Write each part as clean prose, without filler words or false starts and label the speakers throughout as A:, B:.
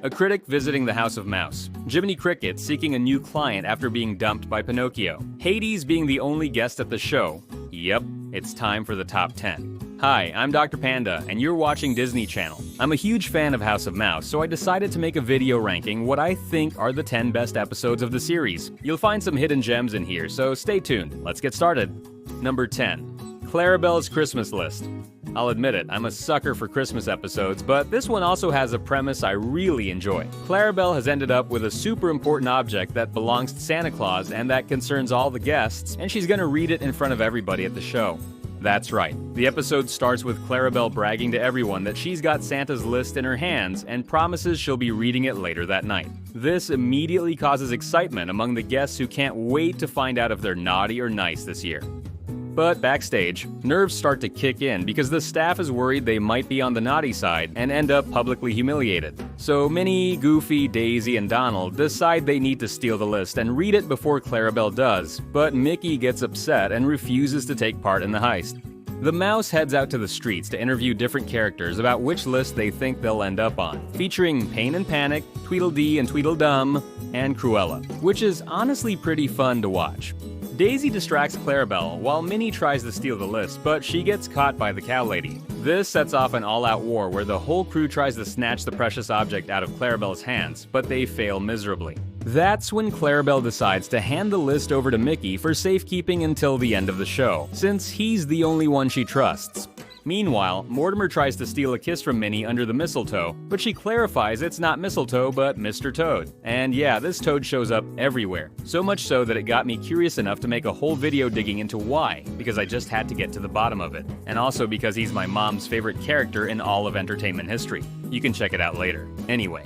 A: A critic visiting the House of Mouse. Jiminy Cricket seeking a new client after being dumped by Pinocchio. Hades being the only guest at the show. Yep, it's time for the top 10. Hi, I'm Dr. Panda, and you're watching Disney Channel. I'm a huge fan of House of Mouse, so I decided to make a video ranking what I think are the 10 best episodes of the series. You'll find some hidden gems in here, so stay tuned. Let's get started. Number 10. Clarabelle's Christmas List. I'll admit it, I'm a sucker for Christmas episodes, but this one also has a premise I really enjoy. Clarabelle has ended up with a super important object that belongs to Santa Claus and that concerns all the guests, and she's gonna read it in front of everybody at the show. That's right. The episode starts with Clarabelle bragging to everyone that she's got Santa's list in her hands and promises she'll be reading it later that night. This immediately causes excitement among the guests who can't wait to find out if they're naughty or nice this year. But backstage, nerves start to kick in because the staff is worried they might be on the naughty side and end up publicly humiliated. So Minnie, Goofy, Daisy, and Donald decide they need to steal the list and read it before Clarabelle does, but Mickey gets upset and refuses to take part in the heist. The mouse heads out to the streets to interview different characters about which list they think they'll end up on, featuring Pain and Panic, Tweedledee and Tweedledum, and Cruella, which is honestly pretty fun to watch. Daisy distracts Clarabelle while Minnie tries to steal the list, but she gets caught by the cow lady. This sets off an all-out war where the whole crew tries to snatch the precious object out of Clarabelle's hands, but they fail miserably. That's when Clarabelle decides to hand the list over to Mickey for safekeeping until the end of the show, since he's the only one she trusts. Meanwhile, Mortimer tries to steal a kiss from Minnie under the mistletoe, but she clarifies it's not mistletoe but Mr. Toad. And yeah, this toad shows up everywhere, so much so that it got me curious enough to make a whole video digging into why, because I just had to get to the bottom of it. And also because he's my mom's favorite character in all of entertainment history. You can check it out later. Anyway,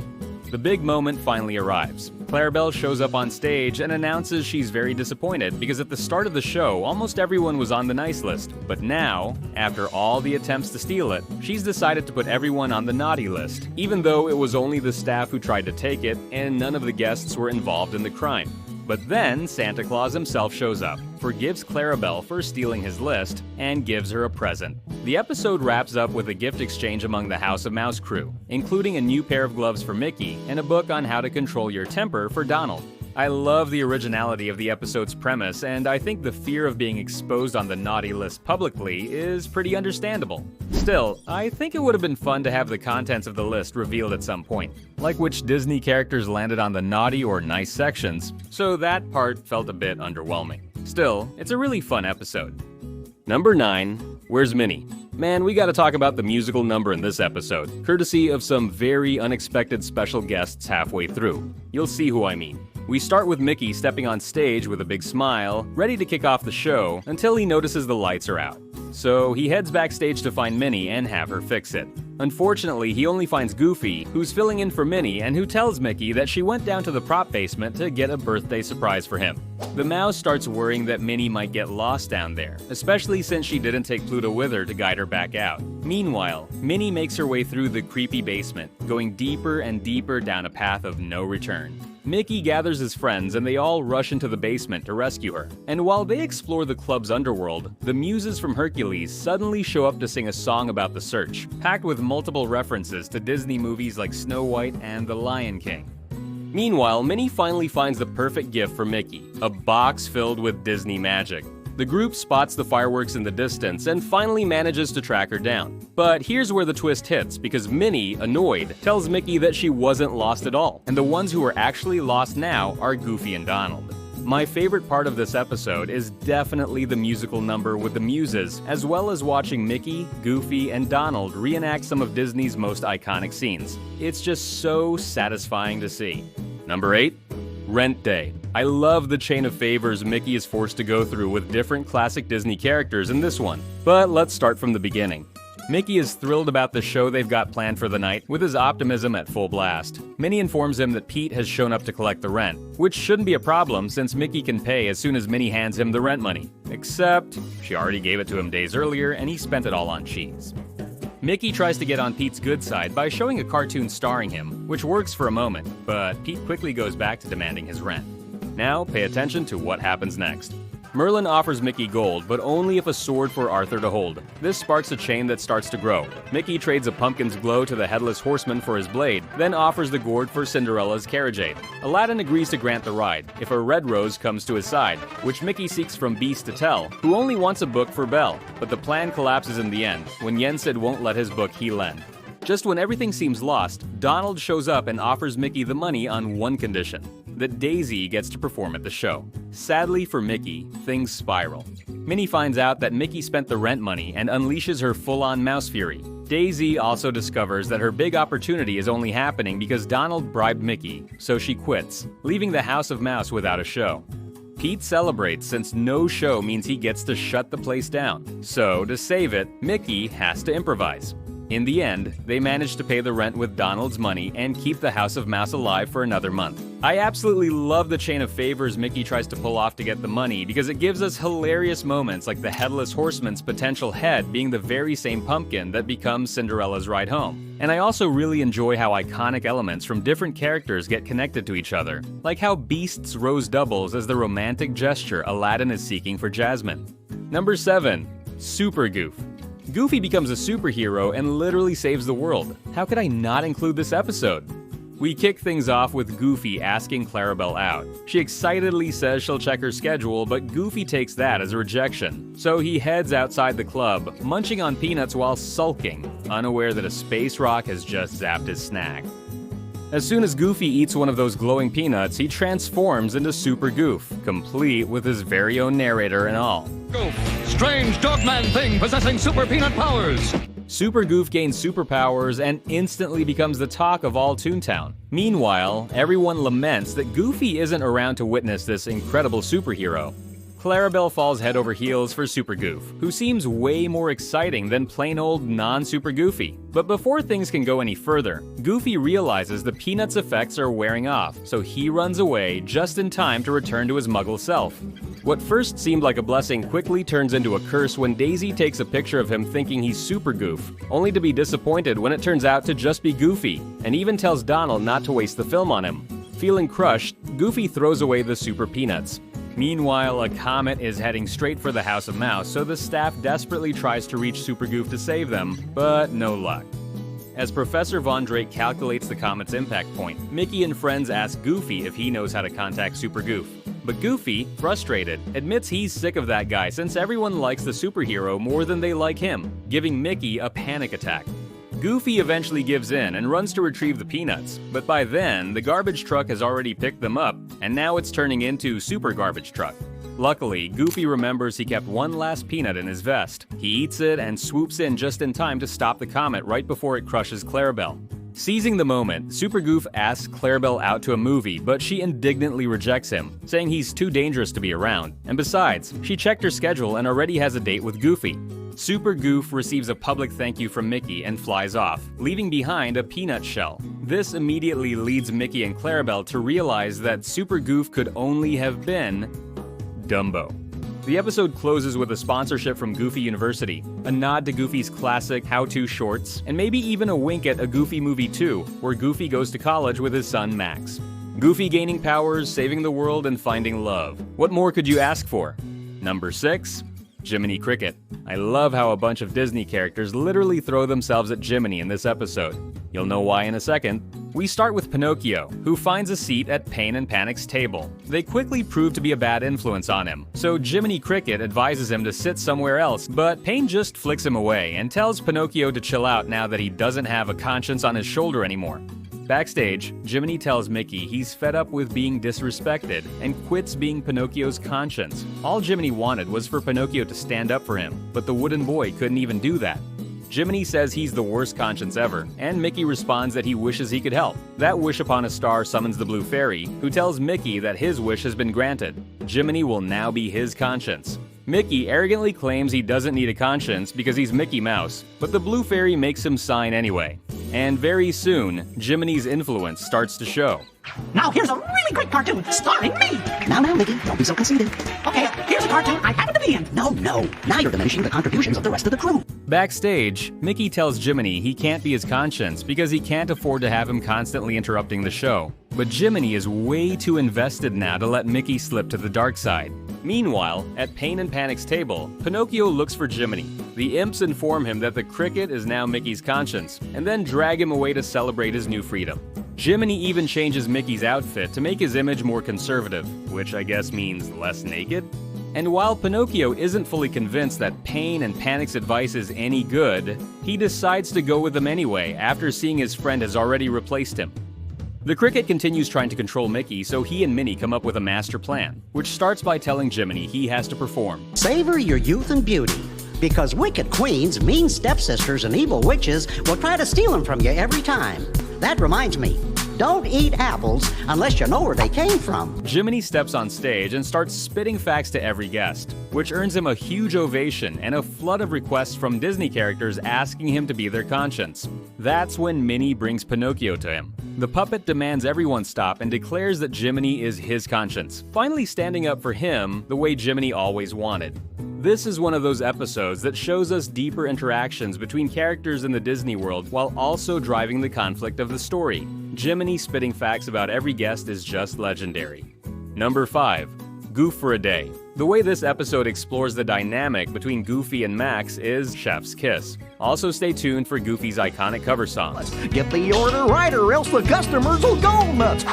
A: the big moment finally arrives. Clarabelle shows up on stage and announces she's very disappointed because at the start of the show, almost everyone was on the nice list. But now, after all the attempts to steal it, she's decided to put everyone on the naughty list, even though it was only the staff who tried to take it and none of the guests were involved in the crime. But then Santa Claus himself shows up, forgives Clarabelle for stealing his list, and gives her a present. The episode wraps up with a gift exchange among the House of Mouse crew, including a new pair of gloves for Mickey and a book on how to control your temper for Donald. I love the originality of the episode's premise, and I think the fear of being exposed on the naughty list publicly is pretty understandable. Still, I think it would have been fun to have the contents of the list revealed at some point, like which Disney characters landed on the naughty or nice sections, so that part felt a bit underwhelming. Still, it's a really fun episode. Number 9. Where's Minnie? Man, we gotta talk about the musical number in this episode, courtesy of some very unexpected special guests halfway through. You'll see who I mean. We start with Mickey stepping on stage with a big smile, ready to kick off the show, until he notices the lights are out. So he heads backstage to find Minnie and have her fix it. Unfortunately, he only finds Goofy, who's filling in for Minnie and who tells Mickey that she went down to the prop basement to get a birthday surprise for him. The mouse starts worrying that Minnie might get lost down there, especially since she didn't take Pluto with her to guide her back out. Meanwhile, Minnie makes her way through the creepy basement, going deeper and deeper down a path of no return. Mickey gathers his friends and they all rush into the basement to rescue her. And while they explore the club's underworld, the muses from Hercules suddenly show up to sing a song about the search, packed with multiple references to Disney movies like Snow White and The Lion King. Meanwhile, Minnie finally finds the perfect gift for Mickey, a box filled with Disney magic. The group spots the fireworks in the distance and finally manages to track her down. But here's where the twist hits, because Minnie, annoyed, tells Mickey that she wasn't lost at all, and the ones who are actually lost now are Goofy and Donald. My favorite part of this episode is definitely the musical number with the muses, as well as watching Mickey, Goofy, and Donald reenact some of Disney's most iconic scenes. It's just so satisfying to see. Number 8. Rent Day. I love the chain of favors Mickey is forced to go through with different classic Disney characters in this one. But let's start from the beginning. Mickey is thrilled about the show they've got planned for the night, with his optimism at full blast. Minnie informs him that Pete has shown up to collect the rent, which shouldn't be a problem since Mickey can pay as soon as Minnie hands him the rent money. Except, she already gave it to him days earlier and he spent it all on cheese. Mickey tries to get on Pete's good side by showing a cartoon starring him, which works for a moment, but Pete quickly goes back to demanding his rent. Now, pay attention to what happens next. Merlin offers Mickey gold, but only if a sword for Arthur to hold. This sparks a chain that starts to grow. Mickey trades a pumpkin's glow to the Headless Horseman for his blade, then offers the gourd for Cinderella's carriage aid. Aladdin agrees to grant the ride, if a red rose comes to his side, which Mickey seeks from Beast to tell, who only wants a book for Belle. But the plan collapses in the end, when Yensid won't let his book he lend. Just when everything seems lost, Donald shows up and offers Mickey the money on one condition: that Daisy gets to perform at the show. Sadly for Mickey, things spiral. Minnie finds out that Mickey spent the rent money and unleashes her full-on mouse fury. Daisy also discovers that her big opportunity is only happening because Donald bribed Mickey, so she quits, leaving the House of Mouse without a show. Pete celebrates since no show means he gets to shut the place down. So, to save it, Mickey has to improvise. In the end, they manage to pay the rent with Donald's money and keep the House of Mouse alive for another month. I absolutely love the chain of favors Mickey tries to pull off to get the money because it gives us hilarious moments like the Headless Horseman's potential head being the very same pumpkin that becomes Cinderella's ride home. And I also really enjoy how iconic elements from different characters get connected to each other, like how Beast's rose doubles as the romantic gesture Aladdin is seeking for Jasmine. Number 7. Super Goof. Goofy becomes a superhero and literally saves the world. How could I not include this episode? We kick things off with Goofy asking Clarabelle out. She excitedly says she'll check her schedule, but Goofy takes that as a rejection. So he heads outside the club, munching on peanuts while sulking, unaware that a space rock has just zapped his snack. As soon as Goofy eats one of those glowing peanuts, he transforms into Super Goof, complete with his very own narrator and all.
B: Goof, strange dogman thing possessing super peanut powers!
A: Super Goof gains superpowers and instantly becomes the talk of all Toontown. Meanwhile, everyone laments that Goofy isn't around to witness this incredible superhero. Clarabelle falls head over heels for Super Goof, who seems way more exciting than plain old non-Super Goofy. But before things can go any further, Goofy realizes the peanuts' effects are wearing off, so he runs away just in time to return to his muggle self. What first seemed like a blessing quickly turns into a curse when Daisy takes a picture of him thinking he's Super Goof, only to be disappointed when it turns out to just be Goofy, and even tells Donald not to waste the film on him. Feeling crushed, Goofy throws away the super peanuts. Meanwhile, a comet is heading straight for the House of Mouse, so the staff desperately tries to reach Super Goof to save them, but no luck. As Professor Von Drake calculates the comet's impact point, Mickey and friends ask Goofy if he knows how to contact Super Goof. But Goofy, frustrated, admits he's sick of that guy since everyone likes the superhero more than they like him, giving Mickey a panic attack. Goofy eventually gives in and runs to retrieve the peanuts, but by then, the garbage truck has already picked them up, and now it's turning into Super Garbage Truck. Luckily, Goofy remembers he kept one last peanut in his vest. He eats it and swoops in just in time to stop the comet right before it crushes Clarabelle. Seizing the moment, Super Goof asks Clarabelle out to a movie, but she indignantly rejects him, saying he's too dangerous to be around. And besides, she checked her schedule and already has a date with Goofy. Super Goof receives a public thank you from Mickey and flies off, leaving behind a peanut shell. This immediately leads Mickey and Clarabelle to realize that Super Goof could only have been Dumbo. The episode closes with a sponsorship from Goofy University, a nod to Goofy's classic how-to shorts, and maybe even a wink at a Goofy movie 2, where Goofy goes to college with his son Max. Goofy gaining powers, saving the world, and finding love. What more could you ask for? Number 6. Jiminy Cricket. I love how a bunch of Disney characters literally throw themselves at Jiminy in this episode. You'll know why in a second. We start with Pinocchio, who finds a seat at Pain and Panic's table. They quickly prove to be a bad influence on him, so Jiminy Cricket advises him to sit somewhere else, but Pain just flicks him away and tells Pinocchio to chill out now that he doesn't have a conscience on his shoulder anymore. Backstage, Jiminy tells Mickey he's fed up with being disrespected and quits being Pinocchio's conscience. All Jiminy wanted was for Pinocchio to stand up for him, but the wooden boy couldn't even do that. Jiminy says he's the worst conscience ever, and Mickey responds that he wishes he could help. That wish upon a star summons the Blue Fairy, who tells Mickey that his wish has been granted. Jiminy will now be his conscience. Mickey arrogantly claims he doesn't need a conscience because he's Mickey Mouse, but the Blue Fairy makes him sign anyway. And very soon, Jiminy's influence starts to show.
C: Now here's a really great cartoon starring me. Now, Mickey, don't be so conceited. Okay, here's a cartoon I happen to be in. No, now you're diminishing the contributions of the rest of the crew.
A: Backstage, Mickey tells Jiminy he can't be his conscience because he can't afford to have him constantly interrupting the show. but Jiminy is way too invested now to let Mickey slip to the dark side. Meanwhile, at Pain and Panic's table, Pinocchio looks for Jiminy. The imps inform him that the cricket is now Mickey's conscience, and then drag him away to celebrate his new freedom. Jiminy even changes Mickey's outfit to make his image more conservative, which I guess means less naked. And while Pinocchio isn't fully convinced that Pain and Panic's advice is any good, he decides to go with them anyway after seeing his friend has already replaced him. The cricket continues trying to control Mickey, so he and Minnie come up with a master plan, which starts by telling Jiminy he has to perform.
C: Savor your youth and beauty, because wicked queens, mean stepsisters, and evil witches will try to steal them from you every time. That reminds me, don't eat apples unless you know where they came from.
A: Jiminy steps on stage and starts spitting facts to every guest, which earns him a huge ovation and a flood of requests from Disney characters asking him to be their conscience. That's when Minnie brings Pinocchio to him. The puppet demands everyone stop and declares that Jiminy is his conscience, finally standing up for him the way Jiminy always wanted. This is one of those episodes that shows us deeper interactions between characters in the Disney world while also driving the conflict of the story. Jiminy spitting facts about every guest is just legendary. Number 5. Goof for a Day. The way this episode explores the dynamic between Goofy and Max is chef's kiss. Also stay tuned for Goofy's iconic cover song.
C: Get the order right or else the customers will go nuts.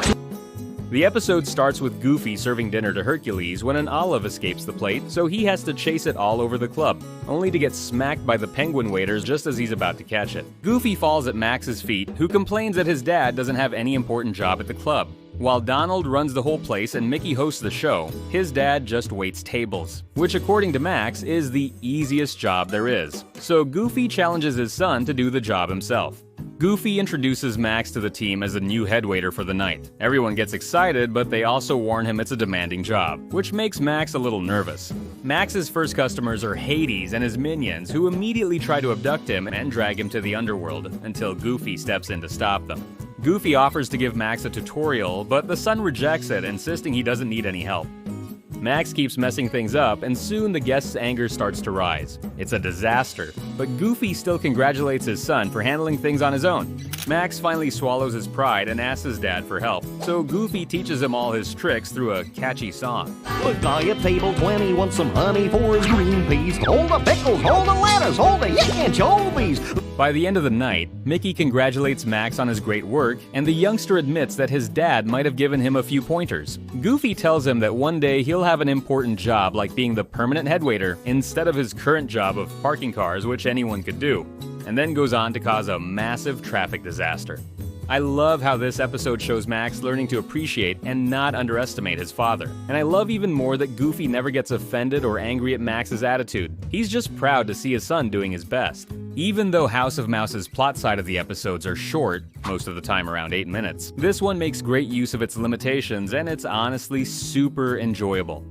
A: The episode starts with Goofy serving dinner to Hercules when an olive escapes the plate, so he has to chase it all over the club, only to get smacked by the penguin waiters just as he's about to catch it. Goofy falls at Max's feet, who complains that his dad doesn't have any important job at the club. While Donald runs the whole place and Mickey hosts the show, his dad just waits tables, which according to Max is the easiest job there is. So Goofy challenges his son to do the job himself. Goofy introduces Max to the team as a new headwaiter for the night. Everyone gets excited, but they also warn him it's a demanding job, which makes Max a little nervous. Max's first customers are Hades and his minions, who immediately try to abduct him and drag him to the underworld, until Goofy steps in to stop them. Goofy offers to give Max a tutorial, but the son rejects it, insisting he doesn't need any help. Max keeps messing things up, and soon the guests' anger starts to rise. It's a disaster, but Goofy still congratulates his son for handling things on his own. Max finally swallows his pride and asks his dad for help, so Goofy teaches him all his tricks through a catchy song.
D: The guy at table 20 wants some honey for his green peas. Hold the pickles, hold the lettuce, hold the anchovies.
A: By the end of the night, Mickey congratulates Max on his great work, and the youngster admits that his dad might have given him a few pointers. Goofy tells him that one day he'll have an important job like being the permanent headwaiter instead of his current job of parking cars, which anyone could do, and then goes on to cause a massive traffic disaster. I love how this episode shows Max learning to appreciate and not underestimate his father. And I love even more that Goofy never gets offended or angry at Max's attitude. He's just proud to see his son doing his best. Even though House of Mouse's plot side of the episodes are short, most of the time around 8 minutes, this one makes great use of its limitations and it's honestly super enjoyable.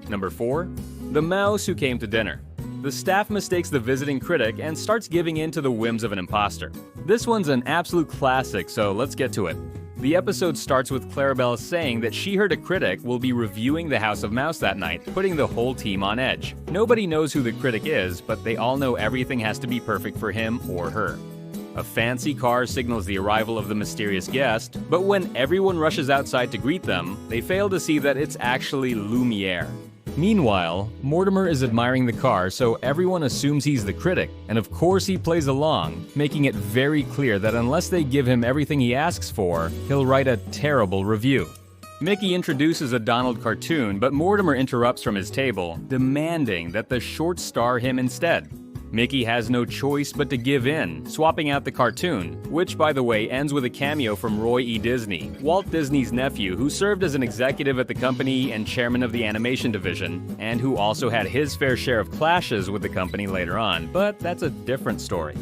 A: Number 4. The Mouse Who Came to Dinner. The staff mistakes the visiting critic and starts giving in to the whims of an imposter. This one's an absolute classic, so let's get to it. The episode starts with Clarabelle saying that she heard a critic will be reviewing the House of Mouse that night, putting the whole team on edge. Nobody knows who the critic is, but they all know everything has to be perfect for him or her. A fancy car signals the arrival of the mysterious guest, but when everyone rushes outside to greet them, they fail to see that it's actually Lumiere. Meanwhile, Mortimer is admiring the car, so everyone assumes he's the critic, and of course he plays along, making it very clear that unless they give him everything he asks for, he'll write a terrible review. Mickey introduces a Donald cartoon, but Mortimer interrupts from his table, demanding that the short star him instead. Mickey has no choice but to give in, swapping out the cartoon, which, by the way, ends with a cameo from Roy E. Disney, Walt Disney's nephew, who served as an executive at the company and chairman of the animation division, and who also had his fair share of clashes with the company later on, but that's a different story.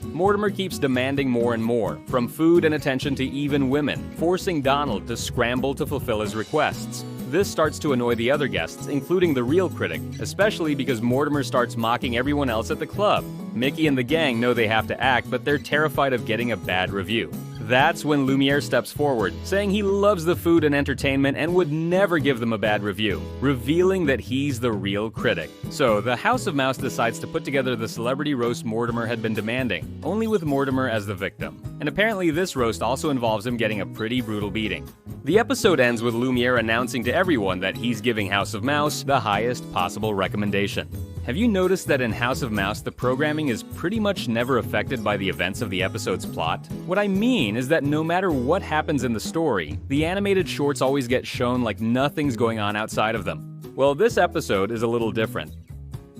A: Mortimer keeps demanding more and more, from food and attention to even women, forcing Donald to scramble to fulfill his requests. This starts to annoy the other guests, including the real critic, especially because Mortimer starts mocking everyone else at the club. Mickey and the gang know they have to act, but they're terrified of getting a bad review. That's when Lumiere steps forward, saying he loves the food and entertainment and would never give them a bad review, revealing that he's the real critic. So, the House of Mouse decides to put together the celebrity roast Mortimer had been demanding, only with Mortimer as the victim. And apparently this roast also involves him getting a pretty brutal beating. The episode ends with Lumiere announcing to everyone that he's giving House of Mouse the highest possible recommendation. Have you noticed that in House of Mouse the programming is pretty much never affected by the events of the episode's plot? What I mean is that no matter what happens in the story, the animated shorts always get shown like nothing's going on outside of them. Well, this episode is a little different.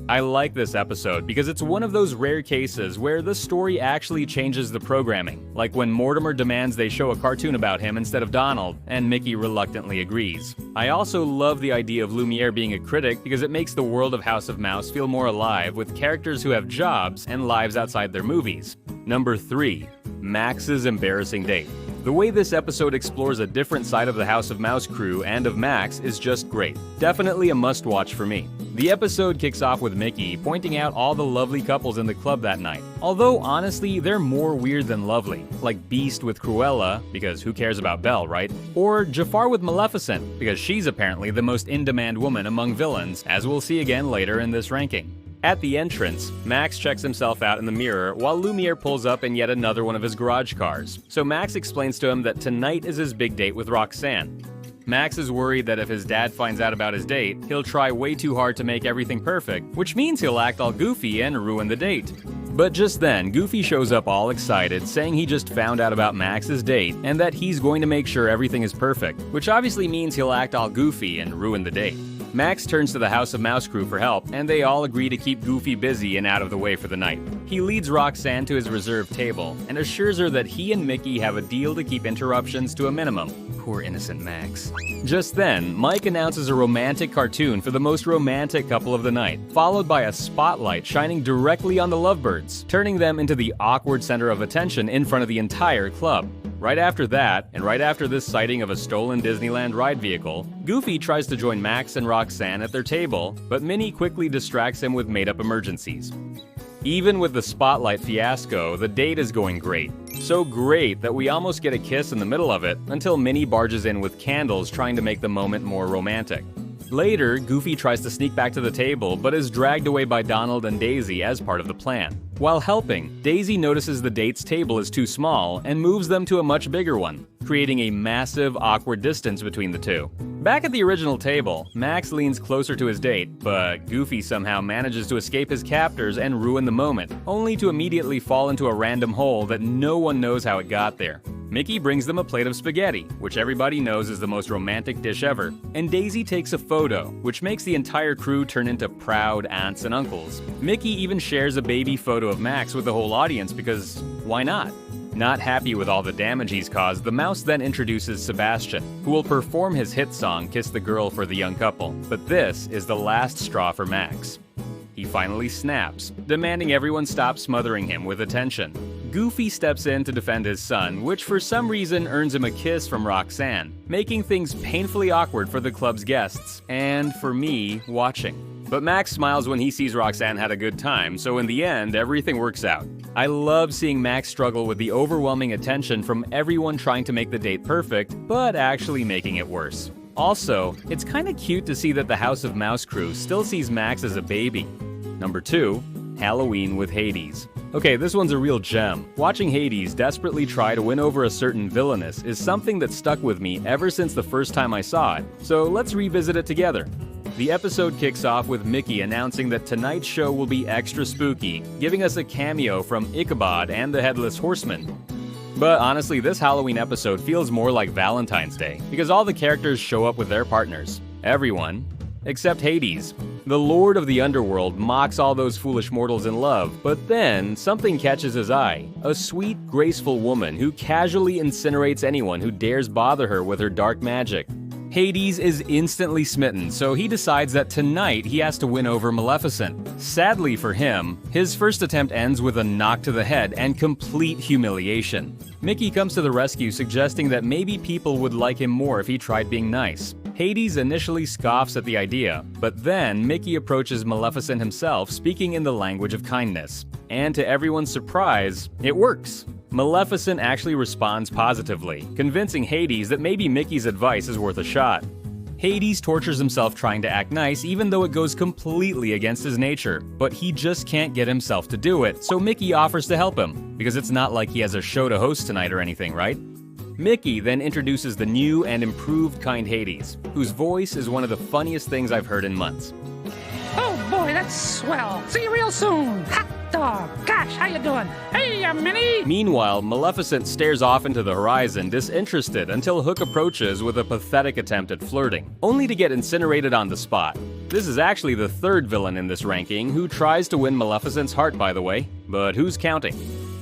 A: I like this episode because it's one of those rare cases where the story actually changes the programming, like when Mortimer demands they show a cartoon about him instead of Donald, and Mickey reluctantly agrees. I also love the idea of Lumiere being a critic because it makes the world of House of Mouse feel more alive with characters who have jobs and lives outside their movies. Number 3. Max's embarrassing date. The way this episode explores a different side of the House of Mouse crew and of Max is just great. Definitely a must-watch for me. The episode kicks off with Mickey pointing out all the lovely couples in the club that night. Although, honestly, they're more weird than lovely. Like Beast with Cruella, because who cares about Belle, right? Or Jafar with Maleficent, because she's apparently the most in-demand woman among villains, as we'll see again later in this ranking. At the entrance, Max checks himself out in the mirror while Lumiere pulls up in yet another one of his garage cars. So Max explains to him that tonight is his big date with Roxanne. Max is worried that if his dad finds out about his date, he'll try way too hard to make everything perfect, which means he'll act all goofy and ruin the date. But just then, Goofy shows up all excited, saying he just found out about Max's date and that he's going to make sure everything is perfect, which obviously means he'll act all goofy and ruin the date. Max turns to the House of Mouse crew for help, and they all agree to keep Goofy busy and out of the way for the night. He leads Roxanne to his reserved table and assures her that he and Mickey have a deal to keep interruptions to a minimum. Poor innocent Max. Just then, Mike announces a romantic cartoon for the most romantic couple of the night, followed by a spotlight shining directly on the lovebirds, turning them into the awkward center of attention in front of the entire club. Right after that, and right after this sighting of a stolen Disneyland ride vehicle, Goofy tries to join Max and Roxanne at their table, but Minnie quickly distracts him with made-up emergencies. Even with the spotlight fiasco, the date is going great. So great that we almost get a kiss in the middle of it, until Minnie barges in with candles trying to make the moment more romantic. Later, Goofy tries to sneak back to the table, but is dragged away by Donald and Daisy as part of the plan. While helping, Daisy notices the date's table is too small and moves them to a much bigger one, creating a massive, awkward distance between the two. Back at the original table, Max leans closer to his date, but Goofy somehow manages to escape his captors and ruin the moment, only to immediately fall into a random hole that no one knows how it got there. Mickey brings them a plate of spaghetti, which everybody knows is the most romantic dish ever, and Daisy takes a photo, which makes the entire crew turn into proud aunts and uncles. Mickey even shares a baby photo of Max with the whole audience because why not? Not happy with all the damage he's caused, the mouse then introduces Sebastian, who will perform his hit song Kiss the Girl for the young couple. But this is the last straw for Max. He finally snaps, demanding everyone stop smothering him with attention. Goofy steps in to defend his son, which for some reason earns him a kiss from Roxanne, making things painfully awkward for the club's guests, and for me watching. But Max smiles when he sees Roxanne had a good time, so in the end, everything works out. I love seeing Max struggle with the overwhelming attention from everyone trying to make the date perfect, but actually making it worse. Also, it's kinda cute to see that the House of Mouse crew still sees Max as a baby. Number 2, Halloween with Hades. Okay, this one's a real gem. Watching Hades desperately try to win over a certain villainess is something that stuck with me ever since the first time I saw it, so let's revisit it together. The episode kicks off with Mickey announcing that tonight's show will be extra spooky, giving us a cameo from Ichabod and the Headless Horseman. But honestly, this Halloween episode feels more like Valentine's Day, because all the characters show up with their partners. Everyone, except Hades. The Lord of the Underworld mocks all those foolish mortals in love, but then something catches his eye. A sweet, graceful woman who casually incinerates anyone who dares bother her with her dark magic. Hades is instantly smitten, so he decides that tonight he has to win over Maleficent. Sadly for him, his first attempt ends with a knock to the head and complete humiliation. Mickey comes to the rescue, suggesting that maybe people would like him more if he tried being nice. Hades initially scoffs at the idea, but then Mickey approaches Maleficent himself, speaking in the language of kindness. And to everyone's surprise, it works. Maleficent actually responds positively, convincing Hades that maybe Mickey's advice is worth a shot. Hades tortures himself trying to act nice even though it goes completely against his nature, but he just can't get himself to do it, so Mickey offers to help him, because it's not like he has a show to host tonight or anything, right? Mickey then introduces the new and improved Kind Hades, whose voice is one of the funniest things I've heard in months.
E: Oh boy, that's swell. See you real soon. Hot dog. Gosh, how you doing? Hey, Minnie.
A: Meanwhile, Maleficent stares off into the horizon, disinterested, until Hook approaches with a pathetic attempt at flirting, only to get incinerated on the spot. This is actually the third villain in this ranking who tries to win Maleficent's heart, by the way, but who's counting?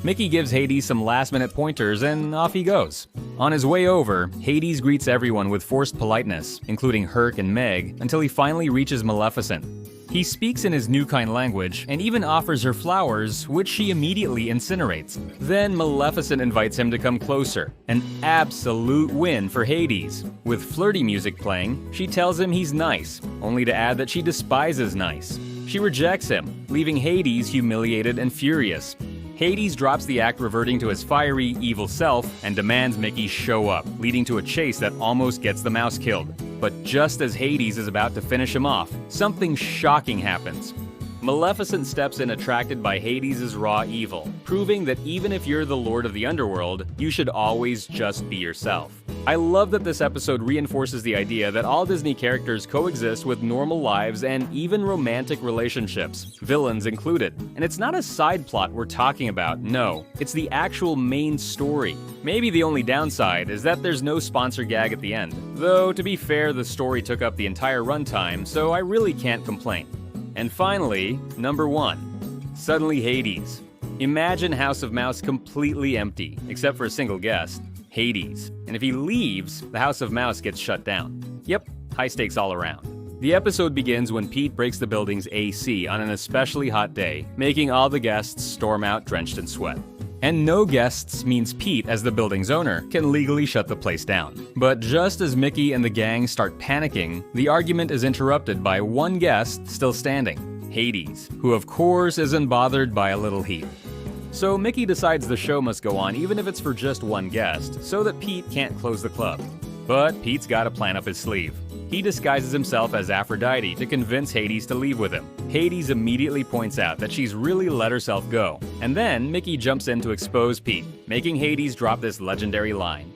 A: Mickey gives Hades some last-minute pointers and off he goes. On his way over, Hades greets everyone with forced politeness, including Herc and Meg, until he finally reaches Maleficent. He speaks in his new kind language and even offers her flowers, which she immediately incinerates. Then Maleficent invites him to come closer, an absolute win for Hades. With flirty music playing, she tells him he's nice, only to add that she despises nice. She rejects him, leaving Hades humiliated and furious. Hades drops the act, reverting to his fiery, evil self, and demands Mickey show up, leading to a chase that almost gets the mouse killed. But just as Hades is about to finish him off, something shocking happens. Maleficent steps in, attracted by Hades' raw evil, proving that even if you're the Lord of the Underworld, you should always just be yourself. I love that this episode reinforces the idea that all Disney characters coexist with normal lives and even romantic relationships, villains included. And it's not a side plot we're talking about, no, it's the actual main story. Maybe the only downside is that there's no sponsor gag at the end. Though, to be fair, the story took up the entire runtime, so I really can't complain. And finally, number 1. Suddenly Hades. Imagine House of Mouse completely empty, except for a single guest, Hades. And if he leaves, the House of Mouse gets shut down. Yep, high stakes all around. The episode begins when Pete breaks the building's AC on an especially hot day, making all the guests storm out drenched in sweat. And no guests means Pete, as the building's owner, can legally shut the place down. But just as Mickey and the gang start panicking, the argument is interrupted by one guest still standing, Hades, who of course isn't bothered by a little heat. So Mickey decides the show must go on even if it's for just one guest, so that Pete can't close the club. But Pete's got a plan up his sleeve. He disguises himself as Aphrodite to convince Hades to leave with him. Hades immediately points out that she's really let herself go. And then Mickey jumps in to expose Pete, making Hades drop this legendary line.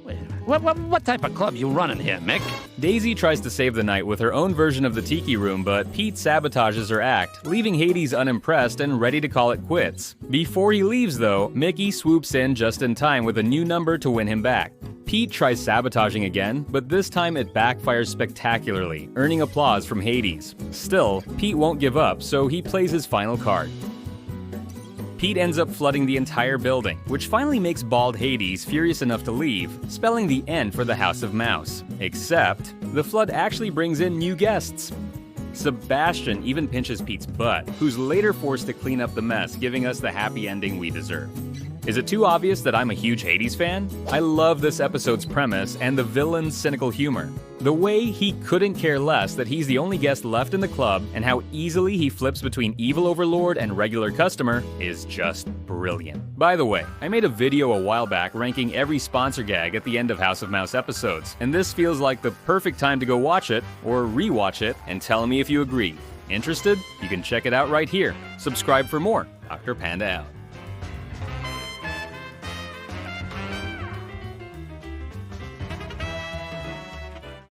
E: What type of club you running here, Mick?
A: Daisy tries to save the night with her own version of the tiki room, but Pete sabotages her act, leaving Hades unimpressed and ready to call it quits. Before he leaves though, Mickey swoops in just in time with a new number to win him back. Pete tries sabotaging again, but this time it backfires spectacularly, earning applause from Hades. Still, Pete won't give up, so he plays his final card. Pete ends up flooding the entire building, which finally makes bald Hades furious enough to leave, spelling the end for the House of Mouse. Except, the flood actually brings in new guests. Sebastian even pinches Pete's butt, who's later forced to clean up the mess, giving us the happy ending we deserve. Is it too obvious that I'm a huge Hades fan? I love this episode's premise and the villain's cynical humor. The way he couldn't care less that he's the only guest left in the club and how easily he flips between evil overlord and regular customer is just brilliant. By the way, I made a video a while back ranking every sponsor gag at the end of House of Mouse episodes, and this feels like the perfect time to go watch it or rewatch it and tell me if you agree. Interested? You can check it out right here. Subscribe for more. Dr. Panda out.